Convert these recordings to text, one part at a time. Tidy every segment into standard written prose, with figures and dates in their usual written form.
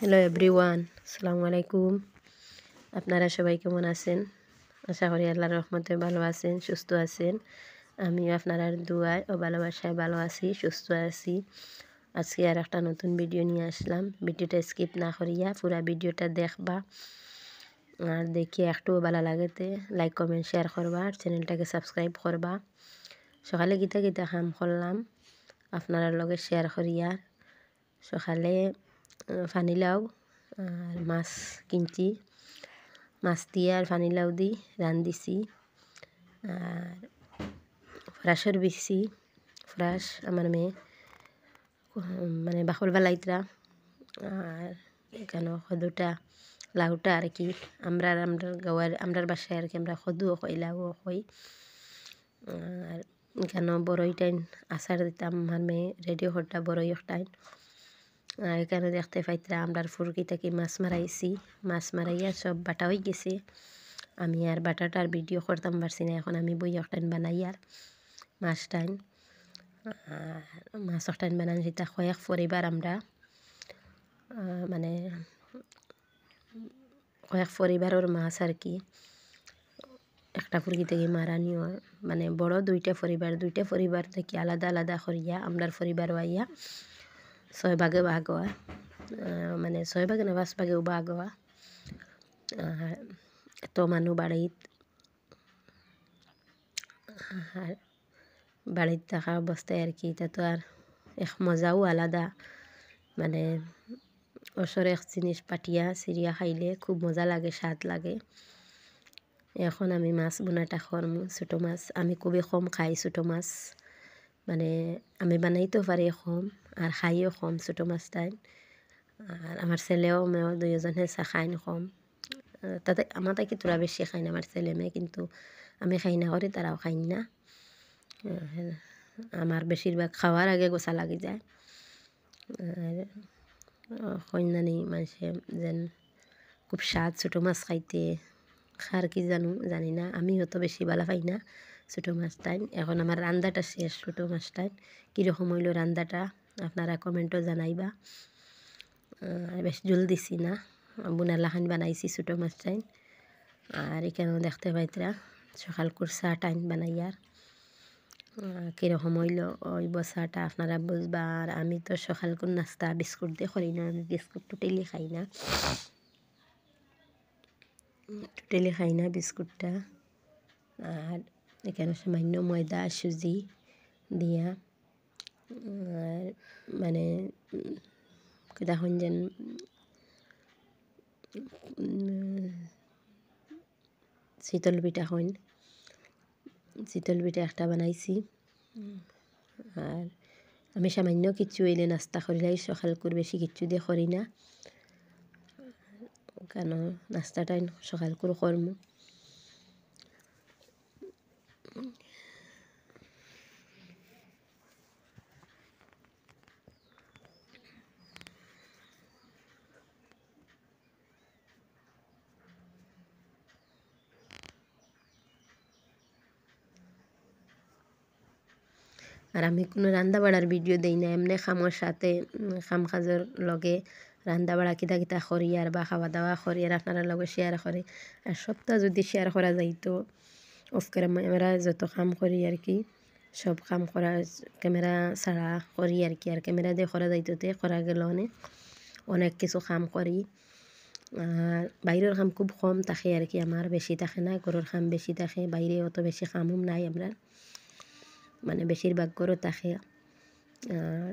Hello everyone, আসসালামু আলাইকুম। আপনারা সবাই কেমন আছেন? আশা করি আল্লাহর রহমতে ভালো আছেন, সুস্থ আছেন। আমিও আপনার দুয়ায় ও ভালোবাসায় ভালো আছি, সুস্থ আছি। আজকে আর একটা নতুন ভিডিও নিয়ে আসলাম। ভিডিওটা স্কিপ না করিয়া পুরা ভিডিওটা দেখবা, আর দেখিয়ে একটুও ভালো লাগেতে লাইক কমেন্ট শেয়ার করবা, আর চ্যানেলটাকে সাবস্ক্রাইব করবা। সকালে গীতা গীতা কাম করলাম আপনার লগে শেয়ার করিয়া। সকালে ফানিলাও আর মাছ কিনছি, মাছ দিয়ে আর ফানিলাও দি রান্ধিছি। আর ফ্রাসের বিছি, ফ্রাস আমার মেয়ে মানে বাকল বালাইতরা। আর এখানে সদুটা লাউটা আর কি আমরার গাওয়ার আমরার বাসায় আর কি আমরা সদুও কই লাউও কই। আর এখানে বড়ই টাইন আচার দিতাম আমার মেয়ে রেডি করটা বড়ই টাইন। আর এখানে দেখতে পাইতরা আমরার ফুরকি থেকে মাছ মারাইছি, মাছ মারাইয়া সব বাটা হয়ে গেছে। আমি আর বাটাটার ভিডিও করতাম পারছি না, এখন আমি বই একটান বানাই আর মাছ টাইন। মাছ একটান বানান সেটা কয়েক পরিবার আমরা মানে কয়েক পরিবারের মাছ আর কি একটা ফুরকি থেকে মারানি হয়। মানে বড় দুইটা পরিবার থেকে আলাদা আলাদা করিয়া আমরার পরিবার আইয়া 6 ভাগে ভাগ হয়। মানে 6 ভাগে না 5 ভাগেও ভাগ হয়। তো মানুষ বাড়িতে থাকা অবস্থায় আর কি এটা তো আর এক মজাও আলাদা। মানে ওসর এক জিনিস পাটিয়া চিড়িয়া খাইলে খুব মজা লাগে, স্বাদ লাগে। এখন আমি মাছ বোনাটা করমু, ছোটো মাছ আমি খুবই কম খাই ছোটো মাছ। মানে আমি বানাইতেও পারি কম আর খাইও কম ছোটো মাছ টাইম। আর আমার ছেলেও মেয়েও দুইজনে খাইন কম। তাতে আমার তাকে তোরা বেশি খাই না আমার ছেলে মেয়ে, কিন্তু আমি খাই না করি তারাও খাই না। আমার বেশিরভাগ খাওয়ার আগে গোসা লাগি যায়। আর কন্যানি মানুষে যেন খুব স্বাদ ছোটো মাছ খাইতে খার কি জানি না, আমি হয়তো বেশি ভালো পাই না ছোটো মাছ টাইম। এখন আমার রান্দাটা শেষ ছোটো মাছ টাইম, কীরকম হইল রান্দাটা আপনারা কমেন্টও জানাইবা। বেশ জল দিছি না, বুনালাখান বানাইছি ছোটো মাছ টাইম। আর এখানেও দেখতে পাইতরা সকাল কুরসা টাইম বানাইয়ার কীরকম হইল ওই বসাটা আপনারা বুঝবা। আর আমি তো সকাল কোন নাস্তা বিস্কুট দিয়ে করি না, আমি বিস্কুট টোটালি খাই না বিস্কুটটা। আর এখানে সামান্য ময়দা সুজি দিয়া আর মানে দেখুন যেন শীতল পিঠা একটা বানাইছি। আর আমি সামান্য কিচ্ছু এলে নাস্তা করিলাই, সকাল করে বেশি কিচ্ছু দিয়ে করি না, কেন নাস্তাটাই সকাল করে করমু। আর আমি কোনো রান্না বাড়ার ভিডিও দেই না, এমনি খামোর সাথে খাম খাজের লগে রান্না বাড়া কিতা কিতা করি আর বা খাওয়া দাওয়া করি আর আপনারা লগে শেয়ার করে। আর সবটা যদি শেয়ার করা যাইতো অফ ক্যামেরা যত কাম করি আর কি সব কাম করা ক্যামেরা ছাড়া করি আর কি। আর ক্যামেরা দিয়ে করা যাইতো করা গেল অনেক কিছু কাম করি। আর বাইরের কাম খুব কম থাকে আর কি, আমার বেশি থাকে না, ঘরের কাম বেশি থাকে, বাইরে অত বেশি কামও নাই আমরা, মানে বেশিরভাগ ঘরও থাকে। আর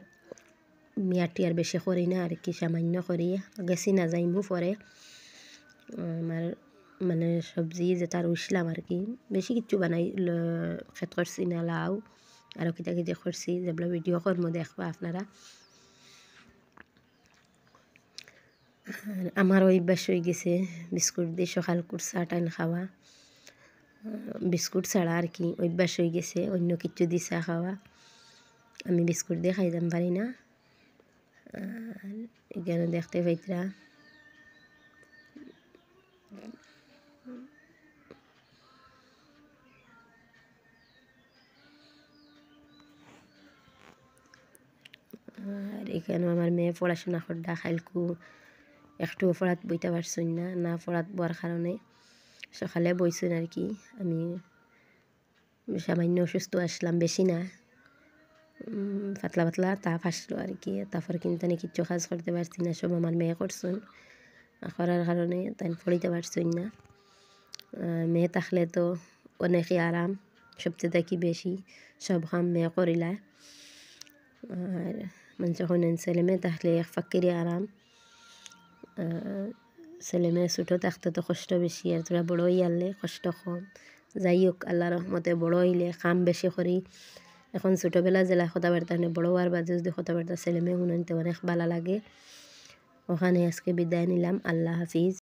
মিয়াটি আর বেশি করি না আর কি, সামান্য করি, গেছি না যাইমু পরে। আমার মানে সবজি যেটা রুইছিলাম আর কি বেশি কিছু বানাই খেত করছি না, লাউ আরও কিতা কিতা করছি যেগুলো ভিডিও করবো দেখবা আপনারা। আমার অভ্যাস হয়ে গেছে বিস্কুট দিয়ে সকাল কুরসা টাইম খাওয়া, বিস্কুট ছাড়া আর কি অভ্যাস হয়ে গেছে, অন্য কিছু দিয়ে চা খাওয়া। আমি বিস্কুট দিয়ে খাইতাম পারি না। এখানে দেখতে পাইতরা আর এখানেও আমার মেয়ে পড়াশোনা করডা খাইলকু একটুও পড়াত বইতে পারছুন না, না পড়াত বর কারণে সকালে বইছুন আর কি। আমি সামান্য অসুস্থ আসলাম, বেশি না, পাতলা পাতলা তাপ আসলো আর কি। তারপর কিন্তু আমি কিচ্ছু কাজ করতে পারছি না, সব আমার মেয়ে করছুন, করার কারণে তাই পড়িতে পারছুন না। মেয়ে থাকলে তো অনেকই আরাম, সবচেয়ে দেখি বেশি সব কাম মেয়ে করিলায়। আর মানুষ যখন ছেলে মেয়ে থাকলে এক ফাঁকিরই আরাম। ছেলে মেয়ে ছোটো থাকতে তো কষ্ট বেশি, আর তোরা বড় হয়ে আনলে কষ্ট কম। যাই হোক, আল্লাহ রহমতে বড় হইলে কাম বেশি করি। এখন ছোটোবেলা জেলা কথাবার্তা নেই, বড় হওয়ার বাদে যদি কথাবার্তা ছেলে মেয়ে শুনতে অনেক ভালো লাগে। ওখানে আজকে বিদায় নিলাম, আল্লাহ হাফিজ।